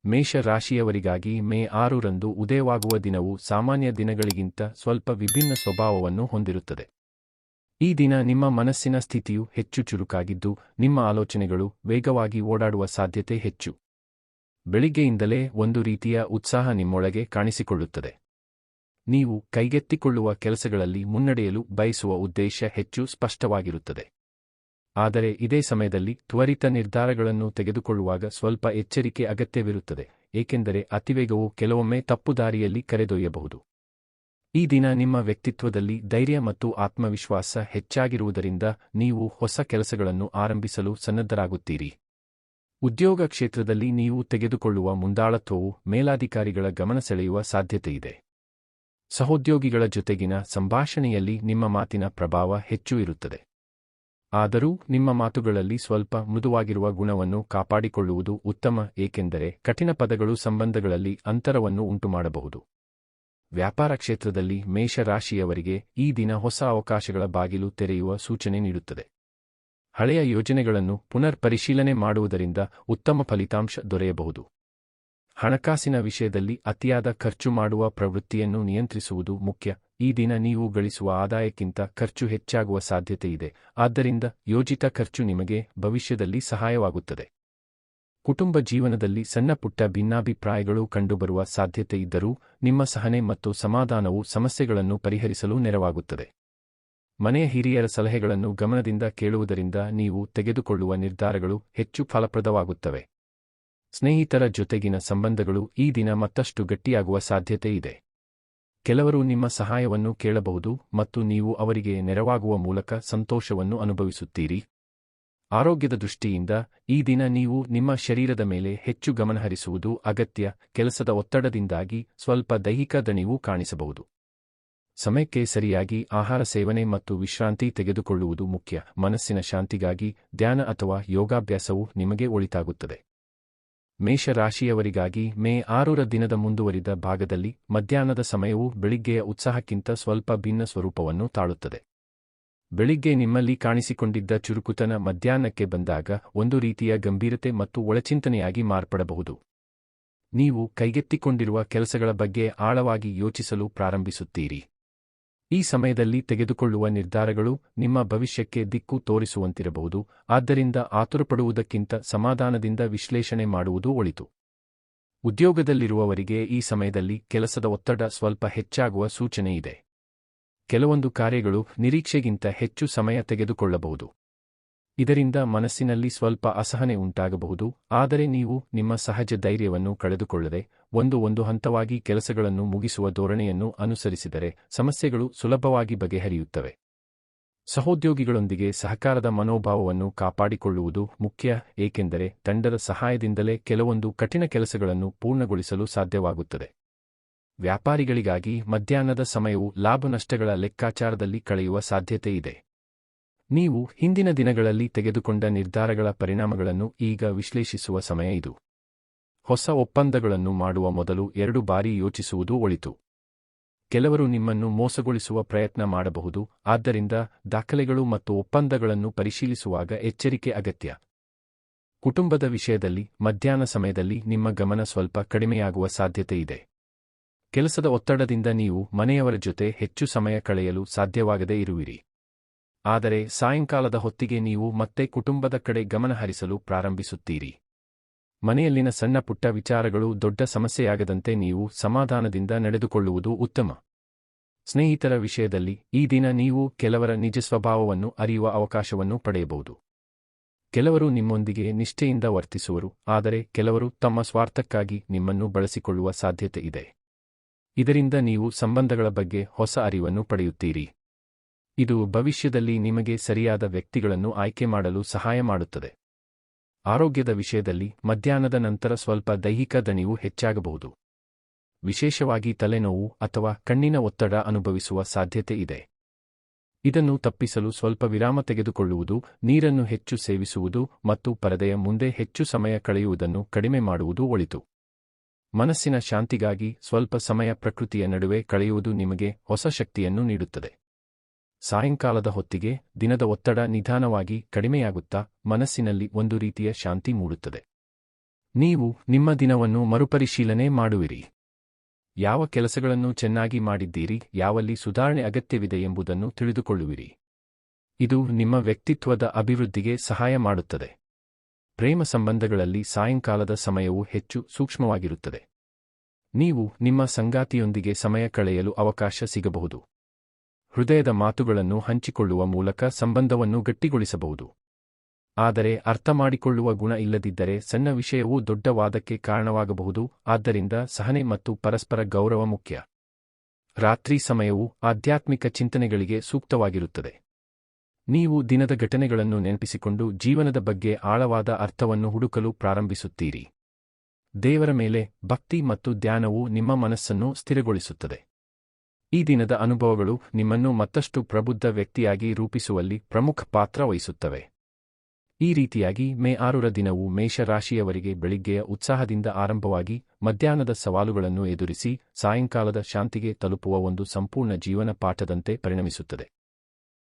ಮೇಷ ರಾಶಿಯವರಿಗಾಗಿ ಮೇ 6ರಂದು ಉದಯವಾಗುವ ದಿನವು ಸಾಮಾನ್ಯ ದಿನಗಳಿಗಿಂತ ಸ್ವಲ್ಪ ವಿಭಿನ್ನ ಸ್ವಭಾವವನ್ನು ಹೊಂದಿರುತ್ತದೆ. ಈ ದಿನ ನಿಮ್ಮ ಮನಸ್ಸಿನ ಸ್ಥಿತಿಯು ಹೆಚ್ಚು ಚುರುಕಾಗಿದ್ದು, ನಿಮ್ಮ ಆಲೋಚನೆಗಳು ವೇಗವಾಗಿ ಓಡಾಡುವ ಸಾಧ್ಯತೆ ಹೆಚ್ಚು. ಬೆಳಿಗ್ಗೆಯಿಂದಲೇ ಒಂದು ರೀತಿಯ ಉತ್ಸಾಹ ನಿಮ್ಮೊಳಗೆ ಕಾಣಿಸಿಕೊಳ್ಳುತ್ತದೆ. ನೀವು ಕೈಗೆತ್ತಿಕೊಳ್ಳುವ ಕೆಲಸಗಳಲ್ಲಿ ಮುನ್ನಡೆಯಲು ಬಯಸುವ ಉದ್ದೇಶ ಹೆಚ್ಚು ಸ್ಪಷ್ಟವಾಗಿರುತ್ತದೆ. ಆದರೆ ಇದೇ ಸಮಯದಲ್ಲಿ ತ್ವರಿತ ನಿರ್ಧಾರಗಳನ್ನು ತೆಗೆದುಕೊಳ್ಳುವಾಗ ಸ್ವಲ್ಪ ಎಚ್ಚರಿಕೆ ಅಗತ್ಯವಿರುತ್ತದೆ, ಏಕೆಂದರೆ ಅತಿವೇಗವು ಕೆಲವೊಮ್ಮೆ ತಪ್ಪುದಾರಿಯಲ್ಲಿ ಕರೆದೊಯ್ಯಬಹುದು. ಈ ದಿನ ನಿಮ್ಮ ವ್ಯಕ್ತಿತ್ವದಲ್ಲಿ ಧೈರ್ಯ ಮತ್ತು ಆತ್ಮವಿಶ್ವಾಸ ಹೆಚ್ಚಾಗಿರುವುದರಿಂದ ನೀವು ಹೊಸ ಕೆಲಸಗಳನ್ನು ಆರಂಭಿಸಲು ಸನ್ನದ್ಧರಾಗುತ್ತೀರಿ. ಉದ್ಯೋಗ ಕ್ಷೇತ್ರದಲ್ಲಿ ನೀವು ತೆಗೆದುಕೊಳ್ಳುವ ಮುಂದಾಳತ್ವವು ಮೇಲಾಧಿಕಾರಿಗಳ ಗಮನ ಸೆಳೆಯುವ ಸಾಧ್ಯತೆಯಿದೆ. ಸಹೋದ್ಯೋಗಿಗಳ ಜೊತೆಗಿನ ಸಂಭಾಷಣೆಯಲ್ಲಿ ನಿಮ್ಮ ಮಾತಿನ ಪ್ರಭಾವ ಹೆಚ್ಚು ಇರುತ್ತದೆ. ಆದರೂ ನಿಮ್ಮ ಮಾತುಗಳಲ್ಲಿ ಸ್ವಲ್ಪ ಮೃದುವಾಗಿರುವ ಗುಣವನ್ನು ಕಾಪಾಡಿಕೊಳ್ಳುವುದು ಉತ್ತಮ, ಏಕೆಂದರೆ ಕಠಿಣ ಪದಗಳು ಸಂಬಂಧಗಳಲ್ಲಿ ಅಂತರವನ್ನು ಉಂಟುಮಾಡಬಹುದು. ವ್ಯಾಪಾರ ಕ್ಷೇತ್ರದಲ್ಲಿ ಮೇಷರಾಶಿಯವರಿಗೆ ಈ ದಿನ ಹೊಸ ಅವಕಾಶಗಳ ಬಾಗಿಲು ತೆರೆಯುವ ಸೂಚನೆ ನೀಡುತ್ತದೆ. ಹಳೆಯ ಯೋಜನೆಗಳನ್ನು ಪುನರ್ ಪರಿಶೀಲನೆ ಮಾಡುವುದರಿಂದ ಉತ್ತಮ ಫಲಿತಾಂಶ ದೊರೆಯಬಹುದು. ಹಣಕಾಸಿನ ವಿಷಯದಲ್ಲಿ ಅತಿಯಾದ ಖರ್ಚು ಮಾಡುವ ಪ್ರವೃತ್ತಿಯನ್ನು ನಿಯಂತ್ರಿಸುವುದು ಮುಖ್ಯ. ಈ ದಿನ ನೀವು ಗಳಿಸುವ ಆದಾಯಕ್ಕಿಂತ ಖರ್ಚು ಹೆಚ್ಚಾಗುವ ಸಾಧ್ಯತೆಯಿದೆ, ಆದ್ದರಿಂದ ಯೋಜಿತ ಖರ್ಚು ನಿಮಗೆ ಭವಿಷ್ಯದಲ್ಲಿ ಸಹಾಯವಾಗುತ್ತದೆ. ಕುಟುಂಬ ಜೀವನದಲ್ಲಿ ಸಣ್ಣಪುಟ್ಟ ಭಿನ್ನಾಭಿಪ್ರಾಯಗಳು ಕಂಡುಬರುವ ಸಾಧ್ಯತೆಯಿದ್ದರೂ ನಿಮ್ಮ ಸಹನೆ ಮತ್ತು ಸಮಾಧಾನವು ಸಮಸ್ಯೆಗಳನ್ನು ಪರಿಹರಿಸಲು ನೆರವಾಗುತ್ತದೆ. ಮನೆಯ ಹಿರಿಯರ ಸಲಹೆಗಳನ್ನು ಗಮನದಿಂದ ಕೇಳುವುದರಿಂದ ನೀವು ತೆಗೆದುಕೊಳ್ಳುವ ನಿರ್ಧಾರಗಳು ಹೆಚ್ಚು ಫಲಪ್ರದವಾಗುತ್ತವೆ. ಸ್ನೇಹಿತರ ಜೊತೆಗಿನ ಸಂಬಂಧಗಳು ಈ ದಿನ ಮತ್ತಷ್ಟು ಗಟ್ಟಿಯಾಗುವ ಸಾಧ್ಯತೆಯಿದೆ. ಕೆಲವರು ನಿಮ್ಮ ಸಹಾಯವನ್ನು ಕೇಳಬಹುದು ಮತ್ತು ನೀವು ಅವರಿಗೆ ನೆರವಾಗುವ ಮೂಲಕ ಸಂತೋಷವನ್ನು ಅನುಭವಿಸುತ್ತೀರಿ. ಆರೋಗ್ಯದ ದೃಷ್ಟಿಯಿಂದ ಈ ದಿನ ನೀವು ನಿಮ್ಮ ಶರೀರದ ಮೇಲೆ ಹೆಚ್ಚು ಗಮನಹರಿಸುವುದು ಅಗತ್ಯ. ಕೆಲಸದ ಒತ್ತಡದಿಂದಾಗಿ ಸ್ವಲ್ಪ ದೈಹಿಕ ದಣಿವು ಕಾಣಿಸಬಹುದು. ಸಮಯಕ್ಕೆ ಸರಿಯಾಗಿ ಆಹಾರ ಸೇವನೆ ಮತ್ತು ವಿಶ್ರಾಂತಿ ತೆಗೆದುಕೊಳ್ಳುವುದು ಮುಖ್ಯ. ಮನಸ್ಸಿನ ಶಾಂತಿಗಾಗಿ ಧ್ಯಾನ ಅಥವಾ ಯೋಗಾಭ್ಯಾಸವು ನಿಮಗೆ ಒಳಿತಾಗುತ್ತದೆ. ಮೇಷರಾಶಿಯವರಿಗಾಗಿ ಮೇ 6ರ ದಿನದ ಮುಂದುವರಿದ ಭಾಗದಲ್ಲಿ ಮಧ್ಯಾಹ್ನದ ಸಮಯವು ಬೆಳಿಗ್ಗೆಯ ಉತ್ಸಾಹಕ್ಕಿಂತ ಸ್ವಲ್ಪ ಭಿನ್ನ ಸ್ವರೂಪವನ್ನು ತಾಳುತ್ತದೆ. ಬೆಳಿಗ್ಗೆ ನಿಮ್ಮಲ್ಲಿ ಕಾಣಿಸಿಕೊಂಡಿದ್ದ ಚುರುಕುತನ ಮಧ್ಯಾಹ್ನಕ್ಕೆ ಬಂದಾಗ ಒಂದು ರೀತಿಯ ಗಂಭೀರತೆ ಮತ್ತು ಒಳಚಿಂತನೆಯಾಗಿ ಮಾರ್ಪಡಬಹುದು. ನೀವು ಕೈಗೆತ್ತಿಕೊಂಡಿರುವ ಕೆಲಸಗಳ ಬಗ್ಗೆ ಆಳವಾಗಿ ಯೋಚಿಸಲು ಪ್ರಾರಂಭಿಸುತ್ತೀರಿ. ಈ ಸಮಯದಲ್ಲಿ ತೆಗೆದುಕೊಳ್ಳುವ ನಿರ್ಧಾರಗಳು ನಿಮ್ಮ ಭವಿಷ್ಯಕ್ಕೆ ದಿಕ್ಕು ತೋರಿಸುವಂತಿರಬಹುದು, ಆದ್ದರಿಂದ ಆತುರಪಡುವುದಕ್ಕಿಂತ ಸಮಾಧಾನದಿಂದ ವಿಶ್ಲೇಷಣೆ ಮಾಡುವುದು ಒಳಿತು. ಉದ್ಯೋಗದಲ್ಲಿರುವವರಿಗೆ ಈ ಸಮಯದಲ್ಲಿ ಕೆಲಸದ ಒತ್ತಡ ಸ್ವಲ್ಪ ಹೆಚ್ಚಾಗುವ ಸೂಚನೆಯಿದೆ. ಕೆಲವೊಂದು ಕಾರ್ಯಗಳು ನಿರೀಕ್ಷೆಗಿಂತ ಹೆಚ್ಚು ಸಮಯ ತೆಗೆದುಕೊಳ್ಳಬಹುದು. ಇದರಿಂದ ಮನಸ್ಸಿನಲ್ಲಿ ಸ್ವಲ್ಪ ಅಸಹನೆ ಉಂಟಾಗಬಹುದು, ಆದರೆ ನೀವು ನಿಮ್ಮ ಸಹಜ ಧೈರ್ಯವನ್ನು ಕಳೆದುಕೊಳ್ಳದೆ ಒಂದು ಹಂತವಾಗಿ ಕೆಲಸಗಳನ್ನು ಮುಗಿಸುವ ಧೋರಣೆಯನ್ನು ಅನುಸರಿಸಿದರೆ ಸಮಸ್ಯೆಗಳು ಸುಲಭವಾಗಿ ಬಗೆಹರಿಯುತ್ತವೆ. ಸಹೋದ್ಯೋಗಿಗಳೊಂದಿಗೆ ಸಹಕಾರದ ಮನೋಭಾವವನ್ನು ಕಾಪಾಡಿಕೊಳ್ಳುವುದು ಮುಖ್ಯ, ಏಕೆಂದರೆ ತಂಡದ ಸಹಾಯದಿಂದಲೇ ಕೆಲವೊಂದು ಕಠಿಣ ಕೆಲಸಗಳನ್ನು ಪೂರ್ಣಗೊಳಿಸಲು ಸಾಧ್ಯವಾಗುತ್ತದೆ. ವ್ಯಾಪಾರಿಗಳಿಗಾಗಿ ಮಧ್ಯಾಹ್ನದ ಸಮಯವು ಲಾಭ-ನಷ್ಟಗಳ ಲೆಕ್ಕಾಚಾರದಲ್ಲಿ ಕಳೆಯುವ ಸಾಧ್ಯತೆಯಿದೆ. ನೀವು ಹಿಂದಿನ ದಿನಗಳಲ್ಲಿ ತೆಗೆದುಕೊಂಡ ನಿರ್ಧಾರಗಳ ಪರಿಣಾಮಗಳನ್ನು ಈಗ ವಿಶ್ಲೇಷಿಸುವ ಸಮಯ ಇದು. ಹೊಸ ಒಪ್ಪಂದಗಳನ್ನು ಮಾಡುವ ಮೊದಲು 2 ಬಾರಿ ಯೋಚಿಸುವುದು ಒಳಿತು. ಕೆಲವರು ನಿಮ್ಮನ್ನು ಮೋಸಗೊಳಿಸುವ ಪ್ರಯತ್ನ ಮಾಡಬಹುದು, ಆದ್ದರಿಂದ ದಾಖಲೆಗಳು ಮತ್ತು ಒಪ್ಪಂದಗಳನ್ನು ಪರಿಶೀಲಿಸುವಾಗ ಎಚ್ಚರಿಕೆ ಅಗತ್ಯ. ಕುಟುಂಬದ ವಿಷಯದಲ್ಲಿ ಮಧ್ಯಾಹ್ನ ಸಮಯದಲ್ಲಿ ನಿಮ್ಮ ಗಮನ ಸ್ವಲ್ಪ ಕಡಿಮೆಯಾಗುವ ಸಾಧ್ಯತೆಯಿದೆ. ಕೆಲಸದ ಒತ್ತಡದಿಂದ ನೀವು ಮನೆಯವರ ಜೊತೆ ಹೆಚ್ಚು ಸಮಯ ಕಳೆಯಲು ಸಾಧ್ಯವಾಗದೇ ಇರುವಿರಿ. ಆದರೆ ಸಾಯಂಕಾಲದ ಹೊತ್ತಿಗೆ ನೀವು ಮತ್ತೆ ಕುಟುಂಬದ ಕಡೆ ಗಮನಹರಿಸಲು ಪ್ರಾರಂಭಿಸುತ್ತೀರಿ. ಮನೆಯಲ್ಲಿನ ಸಣ್ಣ ಪುಟ್ಟ ವಿಚಾರಗಳು ದೊಡ್ಡ ಸಮಸ್ಯೆಯಾಗದಂತೆ ನೀವು ಸಮಾಧಾನದಿಂದ ನಡೆದುಕೊಳ್ಳುವುದು ಉತ್ತಮ. ಸ್ನೇಹಿತರ ವಿಷಯದಲ್ಲಿ ಈ ದಿನ ನೀವು ಕೆಲವರ ನಿಜ ಸ್ವಭಾವವನ್ನು ಅರಿಯುವ ಅವಕಾಶವನ್ನು ಪಡೆಯಬಹುದು. ಕೆಲವರು ನಿಮ್ಮೊಂದಿಗೆ ನಿಷ್ಠೆಯಿಂದ ವರ್ತಿಸುವರು, ಆದರೆ ಕೆಲವರು ತಮ್ಮ ಸ್ವಾರ್ಥಕ್ಕಾಗಿ ನಿಮ್ಮನ್ನು ಬಳಸಿಕೊಳ್ಳುವ ಸಾಧ್ಯತೆ ಇದೆ. ಇದರಿಂದ ನೀವು ಸಂಬಂಧಗಳ ಬಗ್ಗೆ ಹೊಸ ಅರಿವನ್ನು ಪಡೆಯುತ್ತೀರಿ. ಇದು ಭವಿಷ್ಯದಲ್ಲಿ ನಿಮಗೆ ಸರಿಯಾದ ವ್ಯಕ್ತಿಗಳನ್ನು ಆಯ್ಕೆ ಮಾಡಲು ಸಹಾಯ ಮಾಡುತ್ತದೆ. ಆರೋಗ್ಯದ ವಿಷಯದಲ್ಲಿ ಮಧ್ಯಾಹ್ನದ ನಂತರ ಸ್ವಲ್ಪ ದೈಹಿಕ ದಣಿವು ಹೆಚ್ಚಾಗಬಹುದು. ವಿಶೇಷವಾಗಿ ತಲೆನೋವು ಅಥವಾ ಕಣ್ಣಿನ ಒತ್ತಡ ಅನುಭವಿಸುವ ಸಾಧ್ಯತೆ ಇದೆ. ಇದನ್ನು ತಪ್ಪಿಸಲು ಸ್ವಲ್ಪ ವಿರಾಮ ತೆಗೆದುಕೊಳ್ಳುವುದು, ನೀರನ್ನು ಹೆಚ್ಚು ಸೇವಿಸುವುದು ಮತ್ತು ಪರದೆಯ ಮುಂದೆ ಹೆಚ್ಚು ಸಮಯ ಕಳೆಯುವುದನ್ನು ಕಡಿಮೆ ಮಾಡುವುದು ಒಳಿತು. ಮನಸ್ಸಿನ ಶಾಂತಿಗಾಗಿ ಸ್ವಲ್ಪ ಸಮಯ ಪ್ರಕೃತಿಯ ನಡುವೆ ಕಳೆಯುವುದು ನಿಮಗೆ ಹೊಸ ಶಕ್ತಿಯನ್ನು ನೀಡುತ್ತದೆ. ಸಾಯಂಕಾಲದ ಹೊತ್ತಿಗೆ ದಿನದ ಒತ್ತಡ ನಿಧಾನವಾಗಿ ಕಡಿಮೆಯಾಗುತ್ತಾ ಮನಸ್ಸಿನಲ್ಲಿ ಒಂದು ರೀತಿಯ ಶಾಂತಿ ಮೂಡುತ್ತದೆ. ನೀವು ನಿಮ್ಮ ದಿನವನ್ನು ಮರುಪರಿಶೀಲನೆ ಮಾಡುವಿರಿ. ಯಾವ ಕೆಲಸಗಳನ್ನು ಚೆನ್ನಾಗಿ ಮಾಡಿದ್ದೀರಿ, ಯಾವಲ್ಲಿ ಸುಧಾರಣೆ ಅಗತ್ಯವಿದೆ ಎಂಬುದನ್ನು ತಿಳಿದುಕೊಳ್ಳುವಿರಿ. ಇದು ನಿಮ್ಮ ವ್ಯಕ್ತಿತ್ವದ ಅಭಿವೃದ್ಧಿಗೆ ಸಹಾಯ ಮಾಡುತ್ತದೆ. ಪ್ರೇಮ ಸಂಬಂಧಗಳಲ್ಲಿ ಸಾಯಂಕಾಲದ ಸಮಯವು ಹೆಚ್ಚು ಸೂಕ್ಷ್ಮವಾಗಿರುತ್ತದೆ. ನೀವು ನಿಮ್ಮ ಸಂಗಾತಿಯೊಂದಿಗೆ ಸಮಯ ಕಳೆಯಲು ಅವಕಾಶ ಸಿಗಬಹುದು. ಹೃದಯದ ಮಾತುಗಳನ್ನು ಹಂಚಿಕೊಳ್ಳುವ ಮೂಲಕ ಸಂಬಂಧವನ್ನು ಗಟ್ಟಿಗೊಳಿಸಬಹುದು. ಆದರೆ ಅರ್ಥಮಾಡಿಕೊಳ್ಳುವ ಗುಣ ಇಲ್ಲದಿದ್ದರೆ ಸಣ್ಣ ವಿಷಯವೂ ದೊಡ್ಡ ವಾದಕ್ಕೆ ಕಾರಣವಾಗಬಹುದು. ಆದ್ದರಿಂದ ಸಹನೆ ಮತ್ತು ಪರಸ್ಪರ ಗೌರವ ಮುಖ್ಯ. ರಾತ್ರಿ ಸಮಯವು ಆಧ್ಯಾತ್ಮಿಕ ಚಿಂತನೆಗಳಿಗೆ ಸೂಕ್ತವಾಗಿರುತ್ತದೆ. ನೀವು ದಿನದ ಘಟನೆಗಳನ್ನು ನೆನಪಿಸಿಕೊಂಡು ಜೀವನದ ಬಗ್ಗೆ ಆಳವಾದ ಅರ್ಥವನ್ನು ಹುಡುಕಲು ಪ್ರಾರಂಭಿಸುತ್ತೀರಿ. ದೇವರ ಮೇಲೆ ಭಕ್ತಿ ಮತ್ತು ಧ್ಯಾನವು ನಿಮ್ಮ ಮನಸ್ಸನ್ನು ಸ್ಥಿರಗೊಳಿಸುತ್ತದೆ. ಈ ದಿನದ ಅನುಭವಗಳು ನಿಮ್ಮನ್ನು ಮತ್ತಷ್ಟು ಪ್ರಬುದ್ಧ ವ್ಯಕ್ತಿಯಾಗಿ ರೂಪಿಸುವಲ್ಲಿ ಪ್ರಮುಖ ಪಾತ್ರ ವಹಿಸುತ್ತವೆ. ಈ ರೀತಿಯಾಗಿ ಮೇ 6ರ ದಿನವು ಮೇಷ ರಾಶಿಯವರಿಗೆ ಬೆಳಿಗ್ಗೆಯ ಉತ್ಸಾಹದಿಂದ ಆರಂಭವಾಗಿ ಮಧ್ಯಾಹ್ನದ ಸವಾಲುಗಳನ್ನು ಎದುರಿಸಿ ಸಾಯಂಕಾಲದ ಶಾಂತಿಗೆ ತಲುಪುವ ಒಂದು ಸಂಪೂರ್ಣ ಜೀವನ ಪಾಠದಂತೆ ಪರಿಣಮಿಸುತ್ತದೆ.